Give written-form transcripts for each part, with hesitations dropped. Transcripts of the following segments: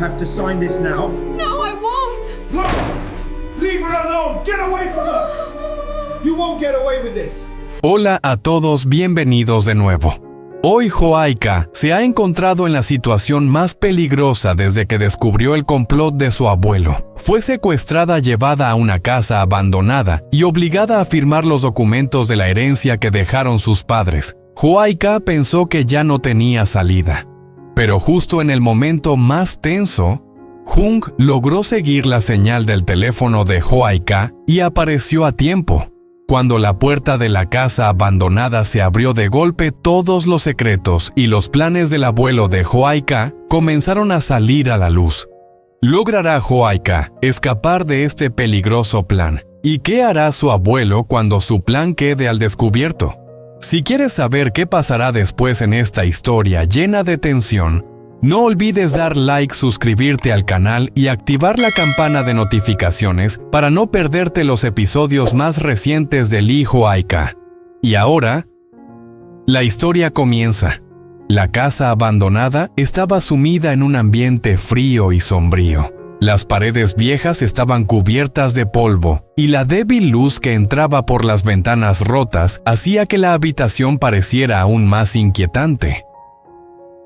have to sign this now. No, I won't. Look! Leave her alone! Get away from her! You won't get away with this. Hola a todos, bienvenidos de nuevo. Hoy Joaika se ha encontrado en la situación más peligrosa desde que descubrió el complot de su abuelo. Fue secuestrada, llevada a una casa abandonada y obligada a firmar los documentos de la herencia que dejaron sus padres. Joaika pensó que ya no tenía salida. Pero justo en el momento más tenso, Jung logró seguir la señal del teléfono de Joaika y apareció a tiempo. Cuando la puerta de la casa abandonada se abrió de golpe, todos los secretos y los planes del abuelo de Joaika comenzaron a salir a la luz. ¿Logrará Joaika escapar de este peligroso plan? ¿Y qué hará su abuelo cuando su plan quede al descubierto? Si quieres saber qué pasará después en esta historia llena de tensión, no olvides dar like, suscribirte al canal y activar la campana de notificaciones para no perderte los episodios más recientes de Lee Joaika. Y ahora, la historia comienza. La casa abandonada estaba sumida en un ambiente frío y sombrío. Las paredes viejas estaban cubiertas de polvo y la débil luz que entraba por las ventanas rotas hacía que la habitación pareciera aún más inquietante.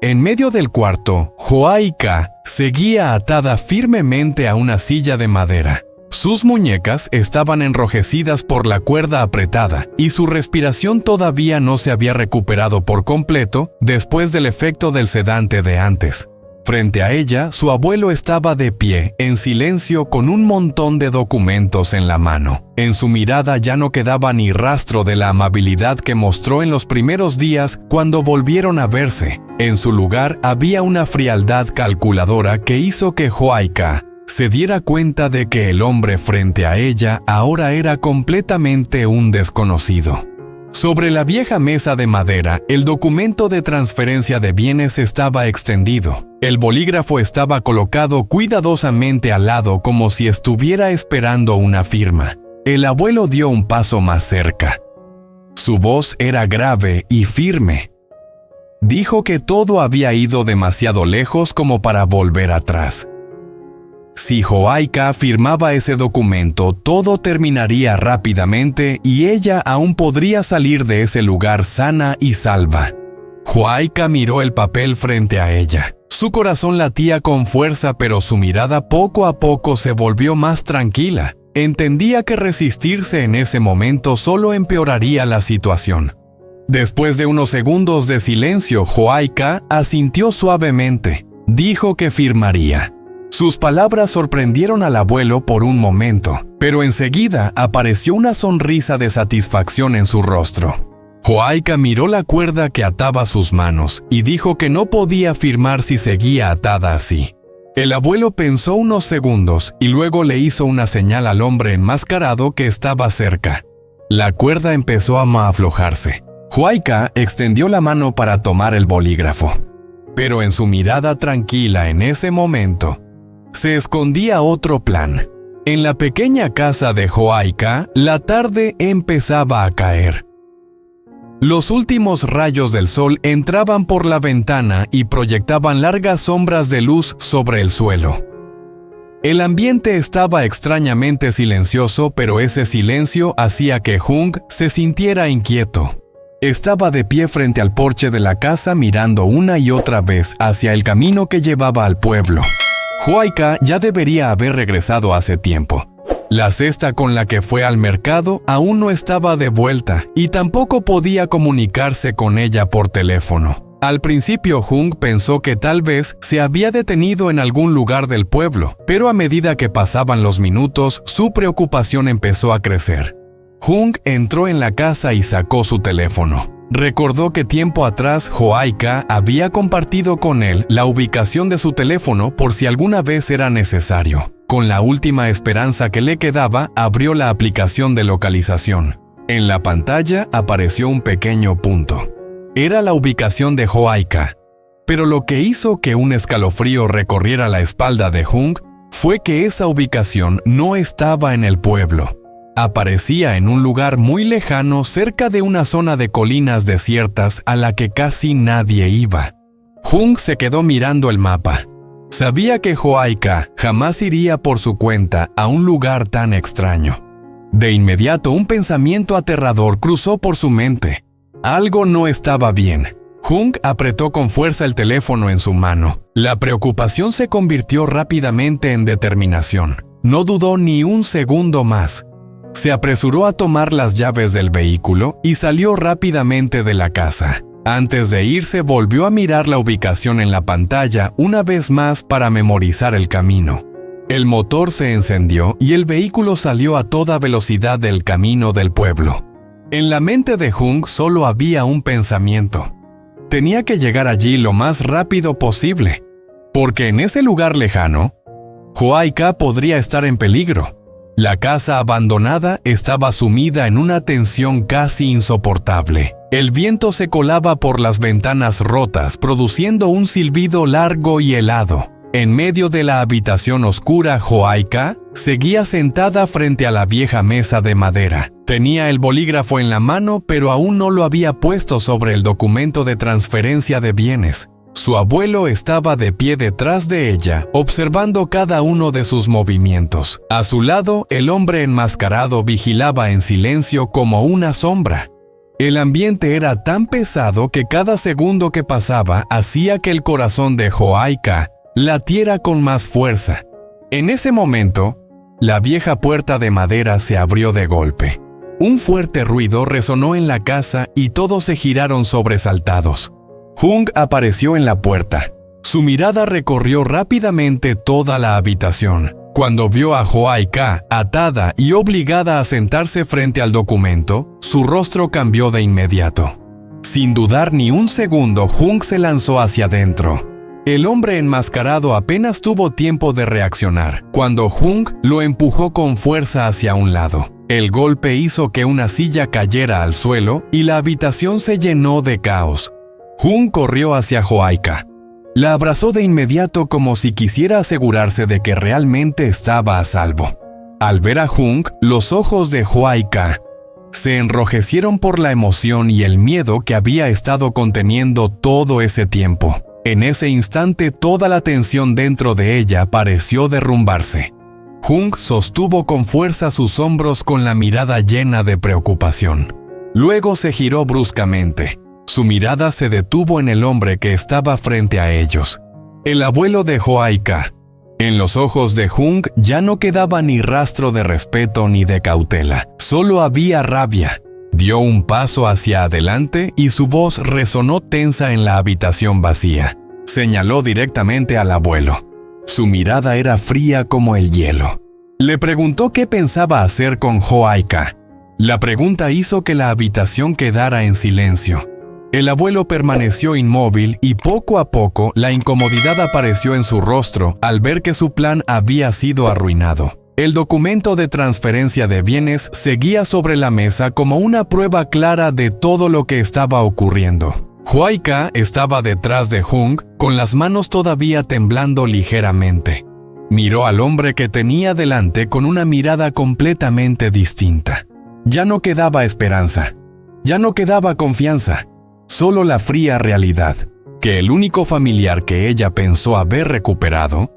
En medio del cuarto, Joaika seguía atada firmemente a una silla de madera. Sus muñecas estaban enrojecidas por la cuerda apretada y su respiración todavía no se había recuperado por completo después del efecto del sedante de antes. Frente a ella, su abuelo estaba de pie, en silencio, con un montón de documentos en la mano. En su mirada ya no quedaba ni rastro de la amabilidad que mostró en los primeros días cuando volvieron a verse. En su lugar había una frialdad calculadora que hizo que Joaika se diera cuenta de que el hombre frente a ella ahora era completamente un desconocido. Sobre la vieja mesa de madera, el documento de transferencia de bienes estaba extendido. El bolígrafo estaba colocado cuidadosamente al lado como si estuviera esperando una firma. El abuelo dio un paso más cerca. Su voz era grave y firme. Dijo que todo había ido demasiado lejos como para volver atrás. Si Joaika firmaba ese documento, todo terminaría rápidamente y ella aún podría salir de ese lugar sana y salva. Joaika miró el papel frente a ella. Su corazón latía con fuerza, pero su mirada poco a poco se volvió más tranquila. Entendía que resistirse en ese momento solo empeoraría la situación. Después de unos segundos de silencio, Joaika asintió suavemente. Dijo que firmaría. Sus palabras sorprendieron al abuelo por un momento, pero enseguida apareció una sonrisa de satisfacción en su rostro. Joaika miró la cuerda que ataba sus manos y dijo que no podía firmar si seguía atada así. El abuelo pensó unos segundos y luego le hizo una señal al hombre enmascarado que estaba cerca. La cuerda empezó a aflojarse. Joaika extendió la mano para tomar el bolígrafo, pero en su mirada tranquila en ese momento, se escondía otro plan. En la pequeña casa de Joaika, la tarde empezaba a caer. Los últimos rayos del sol entraban por la ventana y proyectaban largas sombras de luz sobre el suelo. El ambiente estaba extrañamente silencioso, pero ese silencio hacía que Jung se sintiera inquieto. Estaba de pie frente al porche de la casa mirando una y otra vez hacia el camino que llevaba al pueblo. Joaika ya debería haber regresado hace tiempo. La cesta con la que fue al mercado aún no estaba de vuelta y tampoco podía comunicarse con ella por teléfono. Al principio Jung pensó que tal vez se había detenido en algún lugar del pueblo, pero a medida que pasaban los minutos, su preocupación empezó a crecer. Jung entró en la casa y sacó su teléfono. Recordó que tiempo atrás Joaika había compartido con él la ubicación de su teléfono por si alguna vez era necesario. Con la última esperanza que le quedaba, abrió la aplicación de localización. En la pantalla apareció un pequeño punto. Era la ubicación de Joaika. Pero lo que hizo que un escalofrío recorriera la espalda de Jung fue que esa ubicación no estaba en el pueblo. Aparecía en un lugar muy lejano cerca de una zona de colinas desiertas a la que casi nadie iba. Jung se quedó mirando el mapa. Sabía que Joaika jamás iría por su cuenta a un lugar tan extraño. De inmediato un pensamiento aterrador cruzó por su mente. Algo no estaba bien. Hung apretó con fuerza el teléfono en su mano. La preocupación se convirtió rápidamente en determinación. No dudó ni un segundo más. Se apresuró a tomar las llaves del vehículo y salió rápidamente de la casa. Antes de irse, volvió a mirar la ubicación en la pantalla una vez más para memorizar el camino. El motor se encendió y el vehículo salió a toda velocidad del camino del pueblo. En la mente de Hung solo había un pensamiento. Tenía que llegar allí lo más rápido posible, porque en ese lugar lejano, Joaika podría estar en peligro. La casa abandonada estaba sumida en una tensión casi insoportable. El viento se colaba por las ventanas rotas, produciendo un silbido largo y helado. En medio de la habitación oscura, Joaika seguía sentada frente a la vieja mesa de madera. Tenía el bolígrafo en la mano, pero aún no lo había puesto sobre el documento de transferencia de bienes. Su abuelo estaba de pie detrás de ella, observando cada uno de sus movimientos. A su lado, el hombre enmascarado vigilaba en silencio como una sombra. El ambiente era tan pesado que cada segundo que pasaba hacía que el corazón de Joaika latiera con más fuerza. En ese momento, la vieja puerta de madera se abrió de golpe. Un fuerte ruido resonó en la casa y todos se giraron sobresaltados. Hung apareció en la puerta. Su mirada recorrió rápidamente toda la habitación. Cuando vio a Joaika atada y obligada a sentarse frente al documento, su rostro cambió de inmediato. Sin dudar ni un segundo, Hung se lanzó hacia adentro. El hombre enmascarado apenas tuvo tiempo de reaccionar, cuando Hung lo empujó con fuerza hacia un lado. El golpe hizo que una silla cayera al suelo y la habitación se llenó de caos. Hung corrió hacia Joaika. La abrazó de inmediato como si quisiera asegurarse de que realmente estaba a salvo. Al ver a Hung, los ojos de Joaika se enrojecieron por la emoción y el miedo que había estado conteniendo todo ese tiempo. En ese instante, toda la tensión dentro de ella pareció derrumbarse. Hung sostuvo con fuerza sus hombros con la mirada llena de preocupación. Luego se giró bruscamente. Su mirada se detuvo en el hombre que estaba frente a ellos, el abuelo de Joaika. En los ojos de Hung ya no quedaba ni rastro de respeto ni de cautela, solo había rabia. Dio un paso hacia adelante y su voz resonó tensa en la habitación vacía. Señaló directamente al abuelo. Su mirada era fría como el hielo. Le preguntó qué pensaba hacer con Joaika. La pregunta hizo que la habitación quedara en silencio. El abuelo permaneció inmóvil y poco a poco la incomodidad apareció en su rostro al ver que su plan había sido arruinado. El documento de transferencia de bienes seguía sobre la mesa como una prueba clara de todo lo que estaba ocurriendo. Joaika estaba detrás de Hung, con las manos todavía temblando ligeramente. Miró al hombre que tenía delante con una mirada completamente distinta. Ya no quedaba esperanza, ya no quedaba confianza. Solo la fría realidad, que el único familiar que ella pensó haber recuperado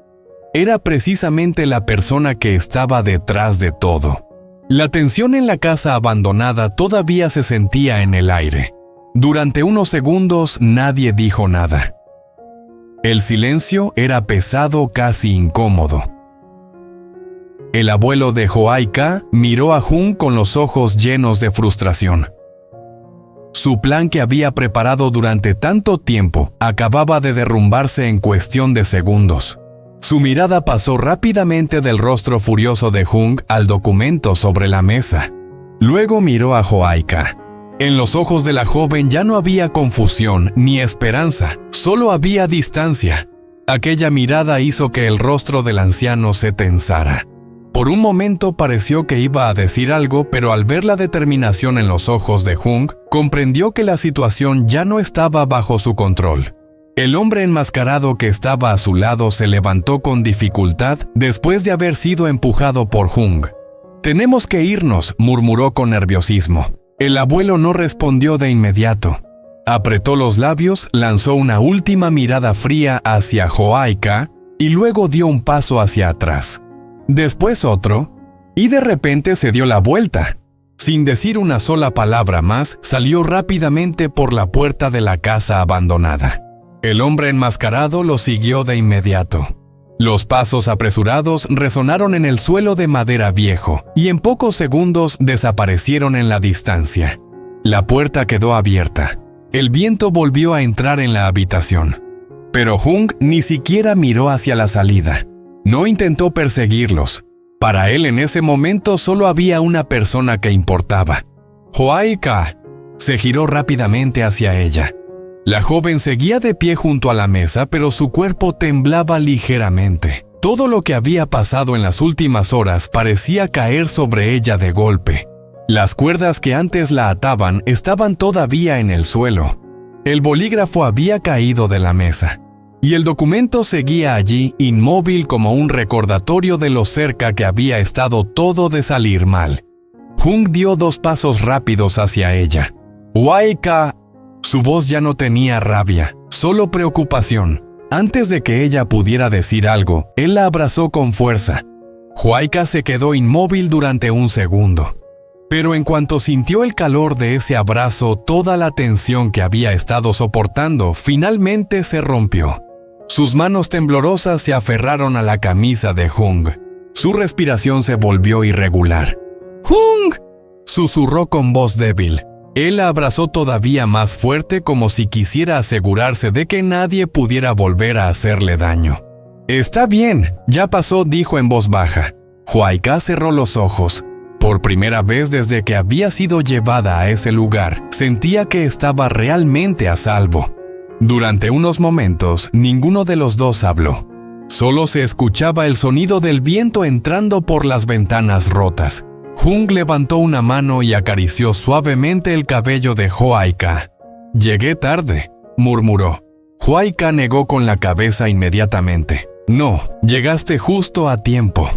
era precisamente la persona que estaba detrás de todo. La tensión en la casa abandonada todavía se sentía en el aire. Durante unos segundos nadie dijo nada. El silencio era pesado, casi incómodo. El abuelo de Joaika miró a Hung con los ojos llenos de frustración. Su plan que había preparado durante tanto tiempo acababa de derrumbarse en cuestión de segundos. Su mirada pasó rápidamente del rostro furioso de Hung al documento sobre la mesa. Luego miró a Joaika. En los ojos de la joven ya no había confusión ni esperanza, solo había distancia. Aquella mirada hizo que el rostro del anciano se tensara. Por un momento pareció que iba a decir algo, pero al ver la determinación en los ojos de Hung, comprendió que la situación ya no estaba bajo su control. El hombre enmascarado que estaba a su lado se levantó con dificultad después de haber sido empujado por Hung. «Tenemos que irnos», murmuró con nerviosismo. El abuelo no respondió de inmediato. Apretó los labios, lanzó una última mirada fría hacia Joaika y luego dio un paso hacia atrás. Después otro, y de repente se dio la vuelta. Sin decir una sola palabra más, salió rápidamente por la puerta de la casa abandonada. El hombre enmascarado lo siguió de inmediato. Los pasos apresurados resonaron en el suelo de madera viejo y en pocos segundos desaparecieron en la distancia. La puerta quedó abierta. El viento volvió a entrar en la habitación. Pero Hung ni siquiera miró hacia la salida. No intentó perseguirlos. Para él en ese momento solo había una persona que importaba. Hoaika se giró rápidamente hacia ella. La joven seguía de pie junto a la mesa, pero su cuerpo temblaba ligeramente. Todo lo que había pasado en las últimas horas parecía caer sobre ella de golpe. Las cuerdas que antes la ataban estaban todavía en el suelo. El bolígrafo había caído de la mesa, y el documento seguía allí inmóvil como un recordatorio de lo cerca que había estado todo de salir mal. Hung dio 2 pasos rápidos hacia ella. ¡Waika! Su voz ya no tenía rabia, solo preocupación. Antes de que ella pudiera decir algo, él la abrazó con fuerza. Huayca se quedó inmóvil durante un segundo. Pero en cuanto sintió el calor de ese abrazo, toda la tensión que había estado soportando finalmente se rompió. Sus manos temblorosas se aferraron a la camisa de Hung. Su respiración se volvió irregular. ¡Hung!, susurró con voz débil. Él la abrazó todavía más fuerte como si quisiera asegurarse de que nadie pudiera volver a hacerle daño. «Está bien, ya pasó», dijo en voz baja. Huayca cerró los ojos. Por primera vez desde que había sido llevada a ese lugar, sentía que estaba realmente a salvo. Durante unos momentos, ninguno de los dos habló. Solo se escuchaba el sonido del viento entrando por las ventanas rotas. Hung levantó una mano y acarició suavemente el cabello de Huayca. «Llegué tarde», murmuró. Huayca negó con la cabeza inmediatamente. «No, llegaste justo a tiempo».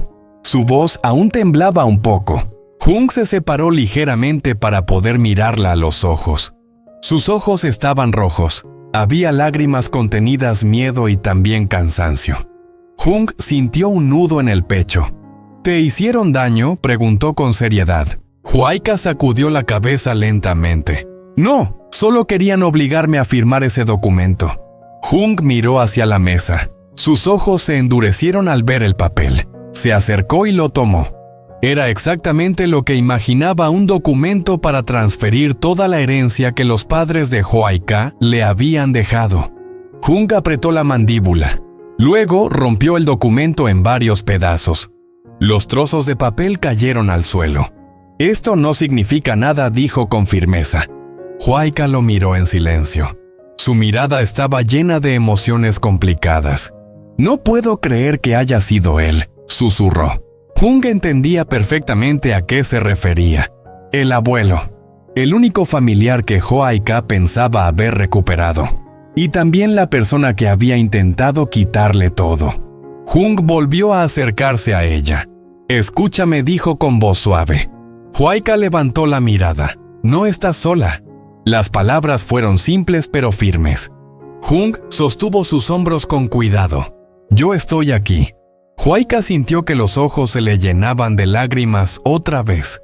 Su voz aún temblaba un poco. Hung se separó ligeramente para poder mirarla a los ojos. Sus ojos estaban rojos. Había lágrimas contenidas, miedo y también cansancio. Hung sintió un nudo en el pecho. «¿Te hicieron daño?», preguntó con seriedad. Huayca sacudió la cabeza lentamente. «No, solo querían obligarme a firmar ese documento». Hung miró hacia la mesa. Sus ojos se endurecieron al ver el papel. Se acercó y lo tomó. Era exactamente lo que imaginaba, un documento para transferir toda la herencia que los padres de Huayca le habían dejado. Hung apretó la mandíbula. Luego rompió el documento en varios pedazos. Los trozos de papel cayeron al suelo. «Esto no significa nada», dijo con firmeza. Huayca lo miró en silencio. Su mirada estaba llena de emociones complicadas. «No puedo creer que haya sido él», susurró. Hung entendía perfectamente a qué se refería. El abuelo, el único familiar que Huayca pensaba haber recuperado. Y también la persona que había intentado quitarle todo. Hung volvió a acercarse a ella. «Escúchame», dijo con voz suave. Huayca levantó la mirada. «No estás sola». Las palabras fueron simples pero firmes. Hung sostuvo sus hombros con cuidado. «Yo estoy aquí». Huayca sintió que los ojos se le llenaban de lágrimas otra vez.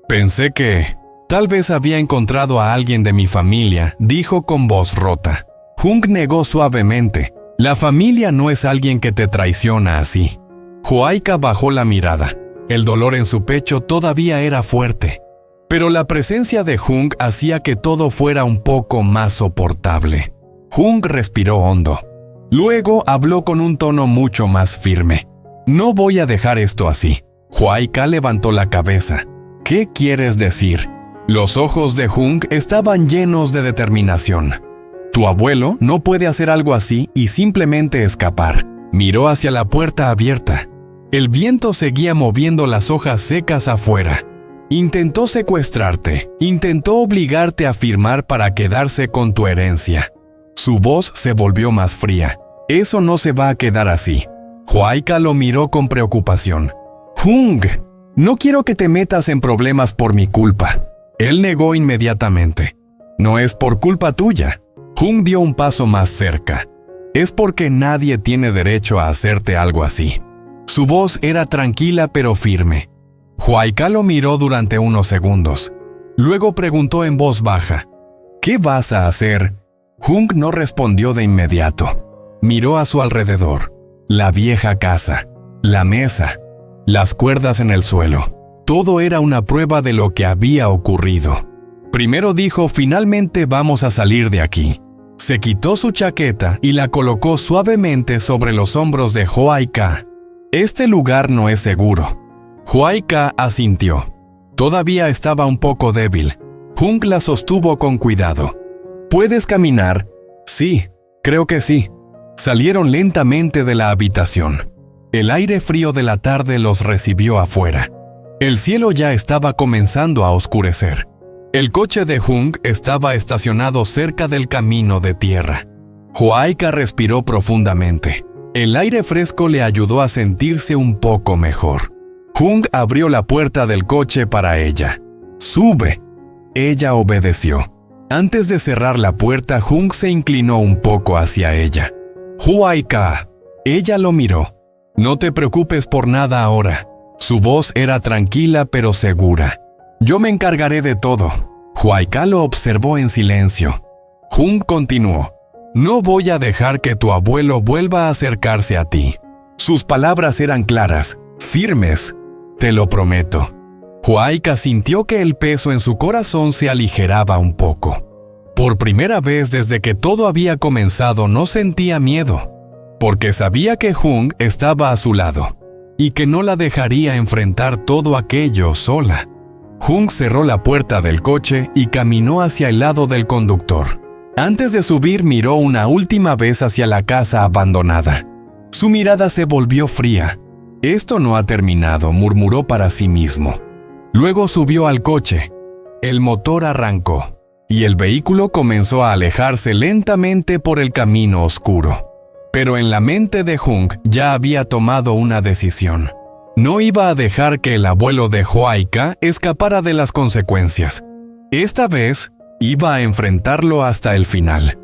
«Pensé que tal vez había encontrado a alguien de mi familia», dijo con voz rota. Hung negó suavemente. «La familia no es alguien que te traiciona así». Huayca bajó la mirada. El dolor en su pecho todavía era fuerte, pero la presencia de Hung hacía que todo fuera un poco más soportable. Hung respiró hondo. Luego habló con un tono mucho más firme. «No voy a dejar esto así». Huayca levantó la cabeza. «¿Qué quieres decir?». Los ojos de Hung estaban llenos de determinación. «Tu abuelo no puede hacer algo así y simplemente escapar». Miró hacia la puerta abierta. El viento seguía moviendo las hojas secas afuera. «Intentó secuestrarte, intentó obligarte a firmar para quedarse con tu herencia». Su voz se volvió más fría. «Eso no se va a quedar así». Huayca lo miró con preocupación. «Hung, no quiero que te metas en problemas por mi culpa». Él negó inmediatamente. «No es por culpa tuya». Hung dio un paso más cerca. es porque nadie tiene derecho a hacerte algo así. Su voz era tranquila pero firme. Huayca lo miró durante unos segundos. Luego preguntó en voz baja, ¿qué vas a hacer? Hung no respondió de inmediato. Miró a su alrededor. La vieja casa, la mesa, las cuerdas en el suelo. Todo era una prueba de lo que había ocurrido. Primero dijo, finalmente vamos a salir de aquí. Se quitó su chaqueta y la colocó suavemente sobre los hombros de Huayca. Este lugar no es seguro. Huayca asintió. Todavía estaba un poco débil. Hung la sostuvo con cuidado. ¿Puedes caminar? Sí, creo que sí. Salieron lentamente de la habitación. El aire frío de la tarde los recibió afuera. El cielo ya estaba comenzando a oscurecer. El coche de Hung estaba estacionado cerca del camino de tierra. Huayca respiró profundamente. El aire fresco le ayudó a sentirse un poco mejor. Hung abrió la puerta del coche para ella. ¡Sube! Ella obedeció. Antes de cerrar la puerta, Hung se inclinó un poco hacia ella. ¡Huayca! Ella lo miró. No te preocupes por nada ahora. Su voz era tranquila pero segura. Yo me encargaré de todo. Huayca lo observó en silencio. Hung continuó. No voy a dejar que tu abuelo vuelva a acercarse a ti. Sus palabras eran claras, firmes. Te lo prometo. Huayca sintió que el peso en su corazón se aligeraba un poco. Por primera vez desde que todo había comenzado no sentía miedo, porque sabía que Hung estaba a su lado y que no la dejaría enfrentar todo aquello sola. Hung cerró la puerta del coche y caminó hacia el lado del conductor. Antes de subir miró una última vez hacia la casa abandonada. Su mirada se volvió fría. Esto no ha terminado, murmuró para sí mismo. Luego subió al coche. El motor arrancó y el vehículo comenzó a alejarse lentamente por el camino oscuro. Pero en la mente de Hung ya había tomado una decisión. No iba a dejar que el abuelo de Huayca escapara de las consecuencias. Esta vez, iba a enfrentarlo hasta el final.